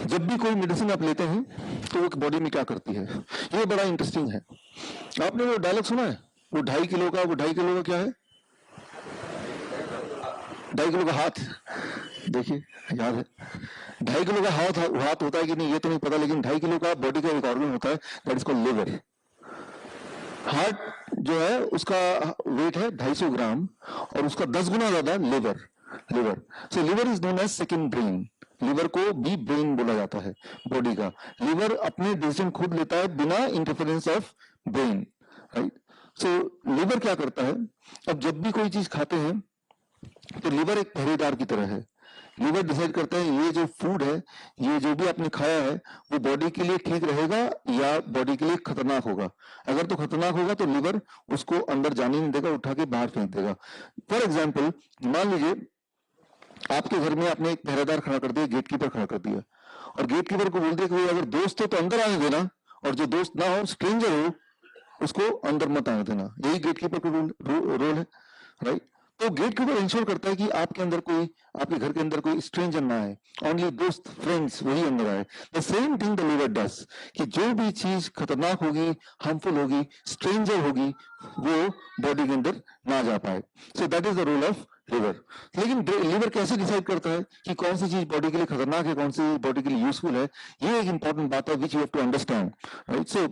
जब भी कोई मेडिसिन आप लेते हैं तो वो बॉडी में क्या करती है, ये बड़ा इंटरेस्टिंग है। आपने वो डायलॉग सुना है, वो 2.5 किलो का, वो 2.5 किलो का क्या है, 2.5 किलो का हाथ, देखिए याद है। 2.5 किलो का हाथ होता है कि नहीं ये तो नहीं पता, लेकिन 2.5 किलो का बॉडी का एक ऑर्गन होता है, that is called liver. Heart जो है उसका वेट है 250 ग्राम और उसका 10 गुना ज्यादा liver. So liver is known as second brain. Liver को भी ब्रेन बोला जाता है बॉडी का। लिवर अपने डिसीजन खुद लेता है बिना interference of brain, right. So liver क्या करता है, अब जब भी कोई चीज खाते हैं तो लिवर एक पहरेदार की तरह है। लिवर डिसाइड करता है ये जो फूड है, ये जो भी आपने खाया है, वो बॉडी के लिए ठीक रहेगा या बॉडी के लिए खतरनाक होगा। अगर तो खतरनाक होगा तो लिवर उसको अंदर जाने नहीं देगा, उठा के बाहर फेंक देगा। फॉर एग्जाम्पल, मान लीजिए आपके घर में आपने एक पहरेदार खड़ा कर दिया, गेटकीपर खड़ा कर दिया, और गेटकीपर को बोल दिया कि अगर दोस्त हो तो अंदर आने देना, और जो दोस्त ना हो, स्ट्रेंजर हो, उसको अंदर मत आने देना। यही गेटकीपर का रोल है, राइट। तो गेटकीपर इंश्योर करता है कि आपके अंदर कोई, आपके घर के अंदर कोई स्ट्रेंजर ना आए, ओनली दोस्त फ्रेंड्स वही अंदर आए। The same thing the liver does, कि जो भी चीज खतरनाक होगी, हार्मफुल होगी, स्ट्रेंजर होगी, वो बॉडी के अंदर ना जा पाए। So that is the role of liver. लेकिन लिवर कैसे डिसाइड करता है कि कौन सी चीज बॉडी के लिए खतरनाक है, कौन सी बॉडी के लिए यूजफुल है, ये एक इंपॉर्टेंट बात है which you have to understand, right. So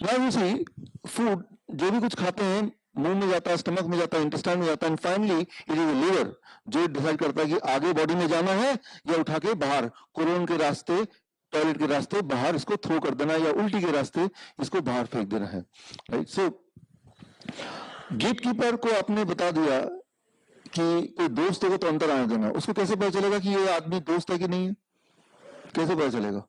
now you see, food जो भी कुछ खाते हैं मुंह में जाता है, स्टमक में जाता है, इंटेस्टाइन में जाता है, and finally it is liver जो डिसाइड करता है कि आगे बॉडी में जाना है या उठा के बाहर कोलोन के रास्ते, टॉयलेट के रास्ते बाहर इसको थ्रो कर देना, या उल्टी के रास्ते इसको बाहर फेंक देना है, राइट। सो गेटकीपर को आपने बता दिया कि कोई दोस्त होगा तो अंदर आने देना, उसको कैसे पता चलेगा कि ये आदमी दोस्त है कि नहीं है, कैसे पता चलेगा?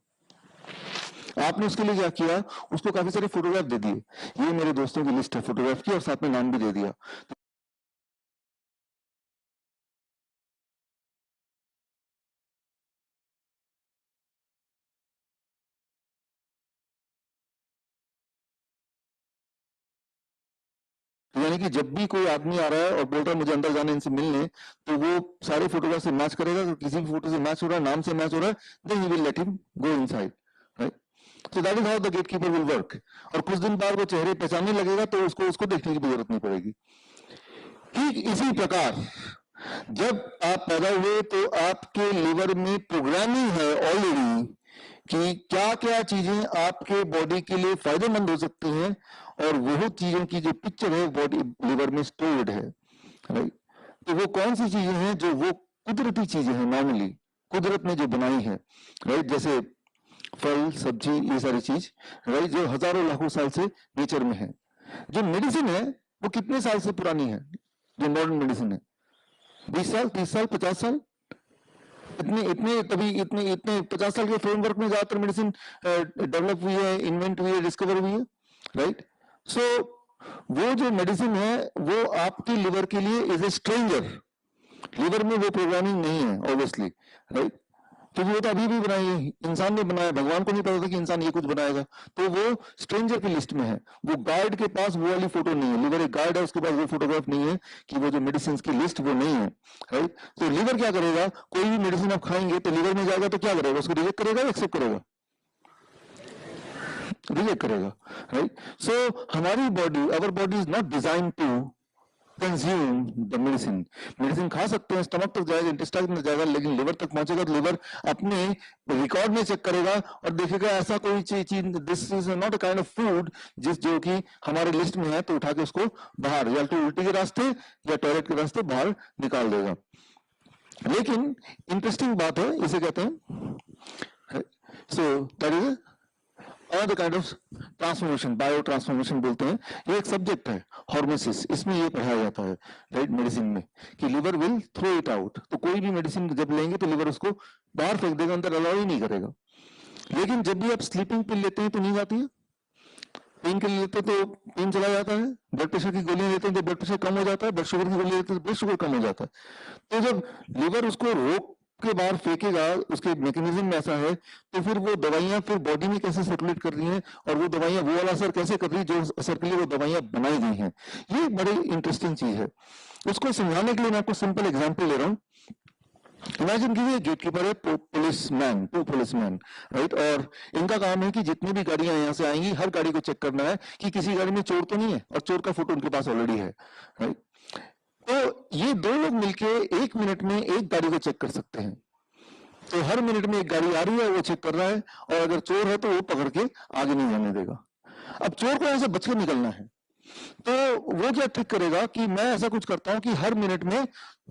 आपने उसके लिए क्या किया, उसको काफी सारे फोटोग्राफ दे दिए, ये मेरे दोस्तों की लिस्ट है फोटोग्राफ की, और साथ में नाम भी दे दिया। यानी कि जब भी कोई आदमी आ रहा है और बोल रहा है मुझे अंदर जाने इनसे मिलने, तो वो सारे फोटोग्राफ से मैच करेगा, तो किसी भी फोटो से मैच हो रहा है, नाम से मैच हो रहा है, then he will let him go inside, right. So that is how the gatekeeper will work. और कुछ दिन बाद वो चेहरे पहचानने लगेगा तो उसको देखने की भी जरूरत नहीं पड़ेगी। ठीक इसी प्रकार जब आप पैदा हुए तो आपके लिवर में प्रोग्रामिंग है ऑलरेडी कि क्या क्या चीजें आपके बॉडी के लिए फायदेमंद हो सकती हैं, और वो चीजों की जो पिक्चर है बॉडी लिवर में स्टोर्ड है, राइट। तो वो कौन सी चीजें हैं जो वो कुदरती चीजें हैं, नॉर्मली कुदरत ने जो बनाई है, राइट, जैसे फल सब्जी ये सारी चीज, राइट, जो हजारों लाखों साल से नेचर में है। जो मेडिसिन है वो कितने साल से पुरानी है, जो मॉडर्न मेडिसिन है, 20 साल 30 साल 50 साल, इतने इतने तभी इतने इतने 50 साल के फ्रेमवर्क में ज्यादातर मेडिसिन डेवलप हुई है, इन्वेंट हुई है, डिस्कवर हुई है, राइट। सो वो जो मेडिसिन है वो आपके लिवर के लिए इज ए स्ट्रेंजर। लिवर में वो प्रोग्रामिंग नहीं है ऑब्वियसली, राइट। तो वो तो अभी भी बनाई है, इंसान ने बनाया, भगवान को नहीं पता था कि इंसान ये कुछ बनाएगा, तो वो स्ट्रेंजर की लिस्ट में है। वो गार्ड के पास वो वाली फोटो नहीं है, लिवर एक गार्ड है, उसके पास वो फोटोग्राफ नहीं है कि वो जो मेडिसिन की लिस्ट वो नहीं है, राइट। तो लिवर क्या करेगा, कोई भी मेडिसिन आप खाएंगे तो लिवर में जाएगा तो क्या करेगा, उसको रिजेक्ट करेगा, एक्सेप्ट करेगा, रिजेक्ट करेगा, राइट। सो हमारी body, our body is not design to consume the medicine. Medicine खा सकते हैं, स्टमक तक जाएगा, इंटेस्टाइन में जाएगा, लेकिन लिवर तक पहुंचेगा तो लिवर अपने रिकॉर्ड में चेक करेगा और देखेगा ऐसा कोई चीज, this is not a kind of food जो कि हमारे लिस्ट में है, तो उठा के उसको बाहर या तो उल्टी के रास्ते या टॉयलेट के रास्ते बाहर निकाल देगा। लेकिन इंटरेस्टिंग बात है, इसे कहते हैं, सो दैट इज और the kind of transformation, bio transformation बोलते हैं। ये एक सब्जेक्ट है हॉर्मेसिस, इसमें ये पढ़ाया जाता है, राइट, मेडिसिन में, कि liver will throw it out. तो कोई भी मेडिसिन जब लेंगे तो लिवर उसको बाहर फेंक देगा, अंदर अलाउ ही नहीं करेगा। लेकिन जब भी आप स्लीपिंग पिल लेते हैं तो नींद आती है, पेन के लिए लेते तो पेन चला जाता है, ब्लड प्रेशर की गोलियां लेते हैं तो ब्लड प्रेशर कम हो जाता है, ब्लड शुगर की गोली लेते हैं तो ब्लड शुगर कम हो जाता है। तो जब लिवर उसको रोक के बाहर फेंकेगा, उसके मैकेनिज्म ऐसा है, तो फिर वो दवाइयां फिर बॉडी में कैसे सर्कुलेट कर रही हैं, और वो दवाइयां वो वाला असर कैसे कर रही है जो असर के लिए वो दवाइयां बनाई गई हैं। ये बड़ी इंटरेस्टिंग चीज है। उसको समझाने के लिए मैं आपको सिंपल एग्जांपल ले रहा हूँ। इमेजिन कीजिए गेटकीपर है, पुलिसमैन, 2 पुलिसमैन, राइट, और इनका काम है कि जितनी भी गाड़ियां यहाँ से आएंगी हर गाड़ी को चेक करना है कि किसी गाड़ी में चोर तो नहीं है, और चोर का फोटो उनके पास ऑलरेडी है, राइट। तो ये 2 लोग मिलके 1 मिनट में एक गाड़ी को चेक कर सकते हैं। तो हर मिनट में एक गाड़ी आ रही है, वो चेक कर रहा है, और अगर चोर है तो वो पकड़ के आगे नहीं जाने देगा। अब चोर को ऐसे बच के निकलना है, तो वो क्या ट्रिक करेगा कि मैं ऐसा कुछ करता हूं कि हर मिनट में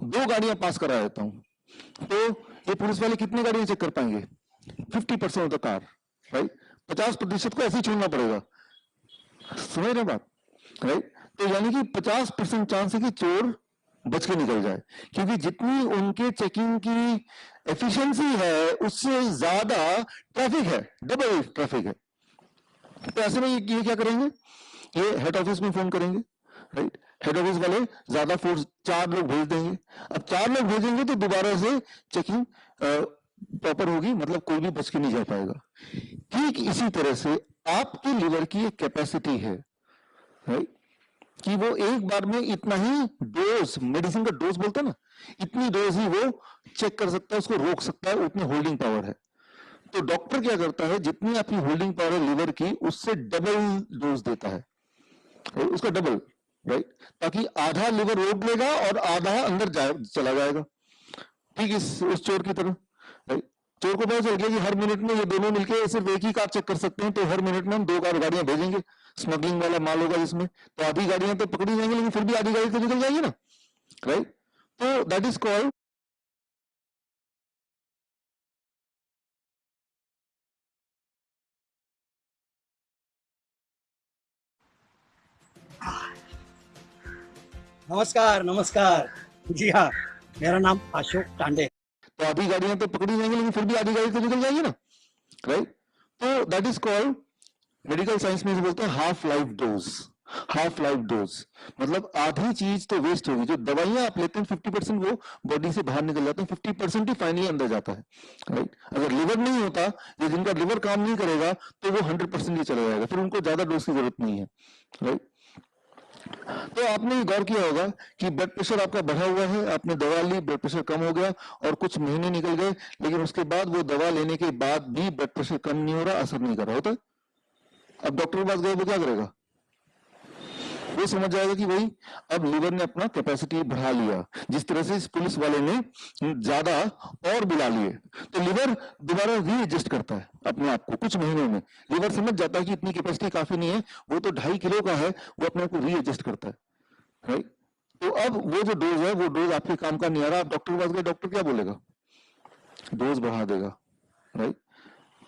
2 गाड़ियां पास करा देता हूं। तो ये पुलिस वाले कितनी गाड़ियां चेक कर पाएंगे? 50% ऑफ द कार, राइट। 50% को ऐसे ही छोड़ना पड़ेगा, समझ रहे बात, राइट। तो यानी कि 50% चांस है कि चोर बच के निकल जाए, क्योंकि जितनी उनके चेकिंग की एफिशिएंसी है उससे ज्यादा ट्रैफिक है, डबल ट्रैफिक है। तो ऐसे में ये क्या करेंगे, ये हेड ऑफिस में फोन करेंगे, राइट। हेड ऑफिस वाले ज्यादा फोर्स 4 लोग भेज देंगे। अब 4 लोग भेजेंगे तो दोबारा से चेकिंग प्रॉपर होगी, मतलब कोई भी बच के नहीं जा पाएगा। ठीक इसी तरह से आपके लिवर की एक कैपेसिटी है, राइट, कि वो एक बार में इतना ही डोज, मेडिसिन का डोज बोलते हैं ना, इतनी डोज ही वो चेक कर सकता है, उसको रोक सकता है, उतनी होल्डिंग पावर है। तो डॉक्टर क्या करता है, जितनी आपकी होल्डिंग पावर है लिवर की, उससे डबल डोज देता है, उसका डबल, राइट, ताकि आधा लिवर रोक लेगा और आधा अंदर चला जाएगा। ठीक उस चोर की तरह, राइट। चोर को पता चल गया कि हर मिनट में ये दोनों मिलकर सिर्फ एक ही कार चेक कर सकते हैं, तो हर मिनट में हम 2 कार गाड़ियां भेजेंगे, स्मगलिंग वाला माल होगा जिसमें, तो आधी गाड़ियां तो पकड़ी जाएंगी, लेकिन फिर भी आधी गाड़ी तो निकल जाएगी ना, राइट। तो दैट इज कॉल्ड नमस्कार नमस्कार। जी हाँ, मेरा नाम अशोक टांडे। तो आधी गाड़ियां तो पकड़ी जाएंगी, लेकिन फिर भी आधी गाड़ी तो निकल जाएगी ना, राइट। तो that is called, medical science में बोलते हैं half life dose. Half life dose मतलब आधी चीज तो वेस्ट होगी। जो दवाइयां आप लेते हैं 50% वो बॉडी से बाहर निकल जाते हैं, 50% ही फाइनली अंदर जाता है, राइट। अगर लिवर नहीं होता, या जिनका लिवर काम नहीं करेगा, तो वो 100% ही चला जाएगा, फिर उनको ज्यादा डोज की जरूरत नहीं है, राइट। तो आपने गौर किया होगा कि ब्लड प्रेशर आपका बढ़ा हुआ है, आपने दवा ली, ब्लड प्रेशर कम हो गया, और कुछ महीने निकल गए, लेकिन उसके बाद वो दवा लेने के बाद भी ब्लड प्रेशर कम नहीं हो रहा, असर नहीं कर रहा होता। अब डॉक्टर के पास गए, वो क्या करेगा, वो समझ जाएगा कि भाई अब लीवर ने अपना कैपेसिटी बढ़ा लिया, जिस तरह से इस पुलिस वाले ने ज्यादा और बुला लिए। तो लीवर दोबारा रीएडजस्ट करता है अपने आप को, कुछ महीनों में लीवर समझ जाता है कि इतनी कैपेसिटी काफी नहीं है, वो तो 2.5 किलो का है, वो अपने आप को रीएडजस्ट करता है, राइट। तो अब वो जो डोज है, वो डोज आपके काम का नहीं आ रहा, आप डॉक्टर के पास गए, डॉक्टर क्या बोलेगा, डोज बढ़ा देगा, राइट।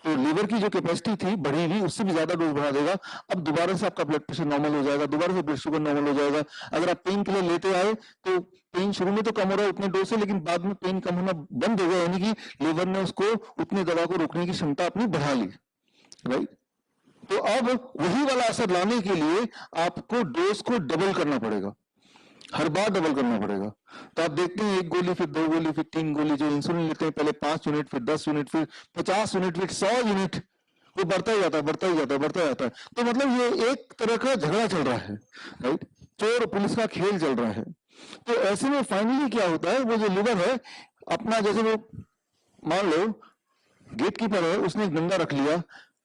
तो लीवर की जो कैपेसिटी थी बढ़ी हुई, उससे भी ज्यादा डोज बढ़ा देगा। अब दोबारा से आपका ब्लड प्रेशर नॉर्मल हो जाएगा, दोबारा से ब्लड शुगर नॉर्मल हो जाएगा। अगर आप पेन किलर लेते आए तो पेन शुरू में तो कम हो रहा है उतने डोज से, लेकिन बाद में पेन कम होना बंद हो गया, यानी कि लीवर ने उसको उतनी दवा को रोकने की क्षमता अपनी बढ़ा ली, राइट। तो अब वही वाला असर लाने के लिए आपको डोज को डबल करना पड़ेगा, हर बार डबल करना पड़ेगा। तो आप देखते हैं 1 गोली, फिर 2 गोली, फिर 3 गोली, जो इंसुलिन लेते हैं पहले 5 यूनिट, फिर 10 यूनिट, फिर 50 यूनिट, फिर 100 यूनिट, वो बढ़ता ही जाता है, बढ़ता ही जाता है, बढ़ता जाता है। तो मतलब ये एक तरह का झगड़ा चल रहा है, राइट, चोर पुलिस का खेल चल रहा है। तो ऐसे में फाइनली क्या होता है, वो जो लिवर है अपना, जैसे वो मान लो गेटकीपर है, उसने एक डंडा रख लिया,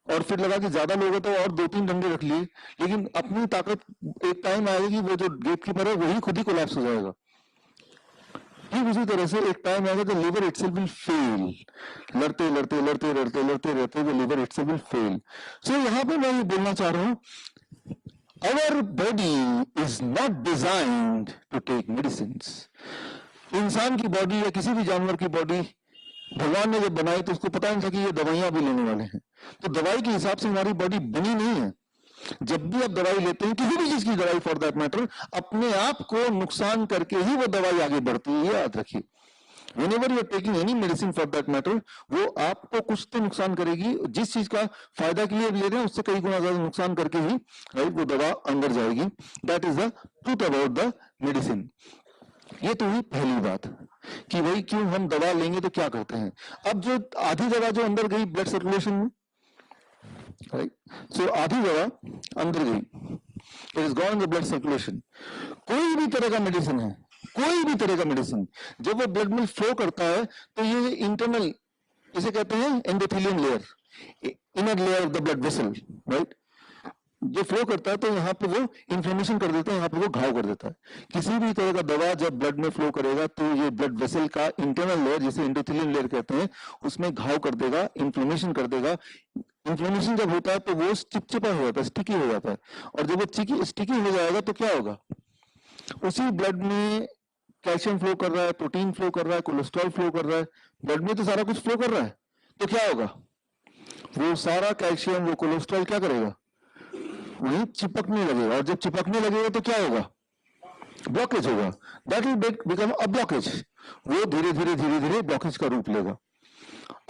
और फिर लगा कि ज्यादा लोग हैं तो और 2-3 डंडे रख लिए, लेकिन अपनी ताकत एक टाइम आएगा कि वो जो गेटकीपर है वही खुद ही कोलैप्स हो जाएगा। ठीक उसी तरह से एक टाइम आएगा तो लिवर इटसेल्फ विल फेल, लड़ते लड़ते लड़ते लड़ते लड़ते रहते वो लिवर इटसेल्फ विल फेल। सो यहाँ पे मैं ये बोलना चाह रहा हूँ, our body is not designed to take medicines। इंसान की बॉडी या किसी भी जानवर की बॉडी भगवान ने जब बनाई तो उसको पता नहीं था कि ये दवाइयां भी लेने वाले हैं, तो दवाई के हिसाब से हमारी बॉडी बनी नहीं है। जब भी आप दवाई लेते हैं, किसी भी चीज की दवाई फॉर दैट मैटर, अपने आप को नुकसान करके ही वो दवाई आगे बढ़ती है, याद रखिए। Whenever you are taking any medicine for that matter, वो आपको कुछ तो नुकसान करेगी, जिस चीज का फायदा के लिए ले रहे हैं उससे कई गुना ज्यादा नुकसान करके ही, राइट, वो दवा अंदर जाएगी। That is the truth about the medicine. ये तो हुई पहली बात कि भाई क्यों हम दवा लेंगे तो क्या करते हैं। अब जो आधी दवा जो अंदर गई ब्लड सर्कुलेशन में, राइट, सो आधी दवा अंदर गई, it is gone in the blood circulation. कोई भी तरह का मेडिसिन है, कोई भी तरह का मेडिसिन जब वो ब्लड में फ्लो करता है तो ये इंटरनल, इसे कहते हैं endothelium layer, inner layer of the blood vessel, right, जो फ्लो करता है तो यहाँ पे वो इन्फ्लेमेशन कर देता है, यहाँ पे वो घाव कर देता है। किसी भी तरह का दवा जब ब्लड में फ्लो करेगा तो ये ब्लड वेसल का इंटरनल लेयर, जिसे एंडोथेलियम लेयर कहते हैं, उसमें घाव कर देगा, इन्फ्लेमेशन कर देगा। इन्फ्लेमेशन जब होता है तो वो चिपचिपा हो जाता है, स्टिकी हो जाता है, और जब वो स्टिकी हो जाएगा तो क्या होगा, उसी ब्लड में कैल्शियम फ्लो कर रहा है, प्रोटीन फ्लो कर रहा है, कोलेस्ट्रॉल फ्लो कर रहा है, ब्लड में तो सारा कुछ फ्लो कर रहा है, तो क्या होगा, वो सारा कैल्शियम, वो कोलेस्ट्रॉल क्या करेगा, वहीं चिपकने लगेगा, और जब चिपकने लगेगा तो क्या होगा, ब्लॉकेज होगा, that will become a blockage, वो धीरे धीरे धीरे धीरे ब्लॉकेज का रूप लेगा।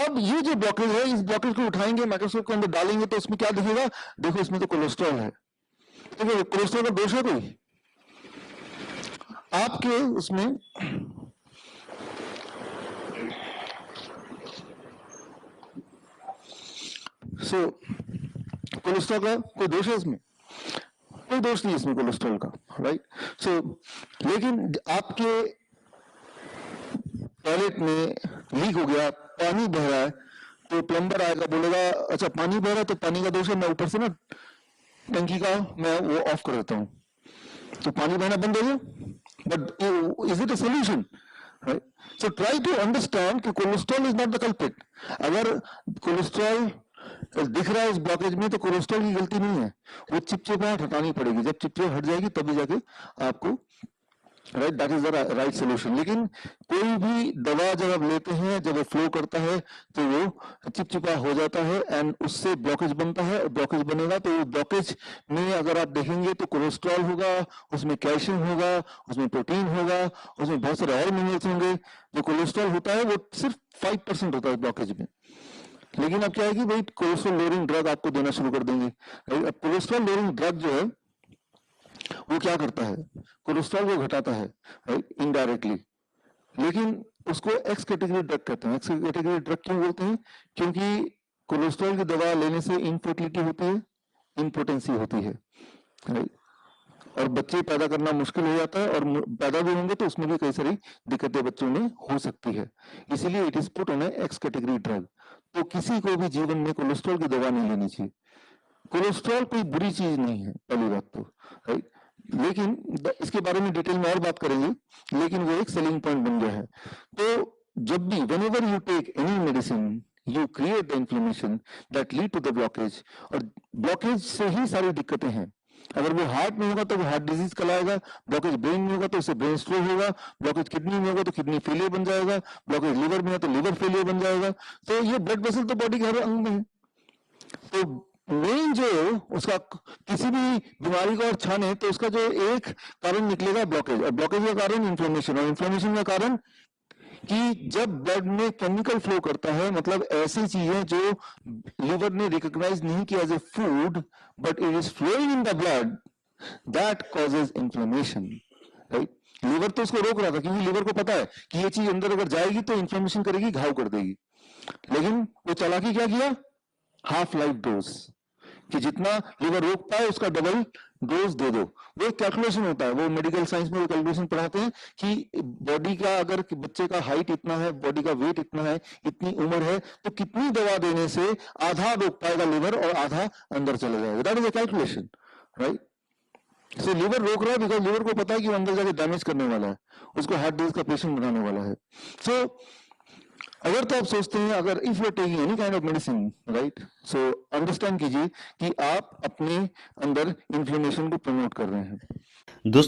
अब ये जो ब्लॉकेज है, इस ब्लॉकेज को उठाएंगे, माइक्रोस्कोप के अंदर डालेंगे तो उसमें क्या दिखेगा, देखो इसमें तो कोलेस्ट्रॉल है, देखो कोलेस्ट्रॉल का दोष है कोई आपके उसमें, सो कोलेस्ट्रॉल का कोई दोष है इसमें, कोई दोष नहीं इसमें कोलेस्ट्रॉल का, राइट। सो लेकिन आपके टॉयलेट में लीक हो गया, पानी बह रहा है, तो प्लम्बर आएगा, बोलेगा अच्छा पानी बह रहा है तो पानी का दोष है, मैं ऊपर से ना टंकी का मैं वो ऑफ कर देता हूँ, तो पानी बहना बंद हो गया, but is it a solution, right. So try to understand कि cholesterol is not the culprit. अगर कोलेस्ट्रॉल दिख रहा है इस ब्लॉकेज में तो कोलेस्ट्रॉल की गलती नहीं है, वो चिपचिपाहट हटानी पड़ेगी, जब चिपचिपाहट हट जाएगी तभी जाके आपको, right, that is the right solution. लेकिन कोई भी दवा जब आप लेते हैं, जब वो फ्लो करता है तो वो चिपचिपा हो जाता है एंड उससे ब्लॉकेज बनता है, और ब्लॉकेज बनेगा तो ब्लॉकेज में अगर आप देखेंगे तो कोलेस्ट्रॉल होगा, उसमें कैल्शियम होगा, उसमें प्रोटीन होगा, उसमें बहुत सारे और मिनरल्स होंगे। जो कोलेस्ट्रॉल होता है वो सिर्फ 5% होता है ब्लॉकेज में, लेकिन अब क्या है कि भाई कोलेस्ट्रॉल लोअरिंग ड्रग आपको देना शुरू कर देंगे। अब कोलेस्ट्रॉल लोअरिंग ड्रग जो है वो क्या करता है, कोलेस्ट्रॉल को घटाता है, राइट, इनडायरेक्टली, लेकिन उसको एक्स कैटेगरी ड्रग कहते हैं। एक्स कैटेगरी ड्रग क्यों बोलते हैं, क्योंकि कोलेस्ट्रॉल की दवा लेने से इनफर्टिलिटी होती है, इम्पोटेंसी होती है, राइट, और बच्चे पैदा करना मुश्किल हो जाता है, और पैदा भी होंगे तो उसमें भी कई सारी दिक्कतें बच्चों में हो सकती है, इसीलिए it is put on x category drug. तो किसी को भी जीवन में कोलेस्ट्रॉल की दवा नहीं लेनी चाहिए। कोलेस्ट्रॉल कोई बुरी चीज नहीं है, पहली बात तो, राइट, लेकिन इसके बारे में डिटेल में और बात करेंगे, लेकिन वो एक सेलिंग पॉइंट बन गया है। तो जब भी whenever you take any medicine you create the inflammation that lead to the blockage, और ब्लॉकेज से ही सारी दिक्कतें हैं। अगर वो हार्ट में होगा तो वो हार्ट डिजीज कहलाएगा, ब्लॉकेज ब्रेन में होगा तो उससे ब्रेन स्ट्रोक होगा, ब्लॉकेज किडनी में होगा तो किडनी फेलियर बन जाएगा, ब्लॉकेज लिवर में है तो लिवर फेलियर बन जाएगा। तो ये ब्लड वेसल तो बॉडी के हर अंग में है। तो मेन जो उसका किसी भी बीमारी को और छाने तो उसका जो एक कारण निकलेगा ब्लॉकेज, और ब्लॉकेज का कारण इन्फ्लेमेशन, और इन्फ्लेमेशन का कारण कि जब ब्लड में केमिकल फ्लो करता है, मतलब ऐसी चीजें जो लिवर ने रिकॉग्नाइज नहीं किया as a food but it is flowing in the blood, that causes inflammation, right. Liver तो उसको रोक रहा था क्योंकि लिवर को पता है कि ये चीज अंदर अगर जाएगी तो इन्फ्लेमेशन करेगी, घाव कर देगी, लेकिन वो चालाकी क्या किया, हाफ लाइफ डोज, कि जितना लिवर रोक पाए उसका डबल डोज दे दो। वो एक कैलकुलेशन होता है, वो मेडिकल साइंस में वो कैलकुलेशन पढ़ाते हैं कि बॉडी का अगर बच्चे का हाइट इतना है, बॉडी का वेट इतना है, इतनी उम्र है, तो कितनी दवा देने से आधा रोक पाएगा लिवर और आधा अंदर चला जाएगा, that is a calculation, right. So liver रोक रहा है बिकॉज लिवर को पता है कि वो अंदर जाके डैमेज करने वाला है, उसको हार्ट डिजीज का पेशेंट बनाने वाला है। सो अगर तो आप सोचते हैं, अगर if you are taking any kind of medicine, right, so understand कीजिए कि आप अपने अंदर इन्फ्लेमेशन को प्रमोट कर रहे हैं। दोस्तों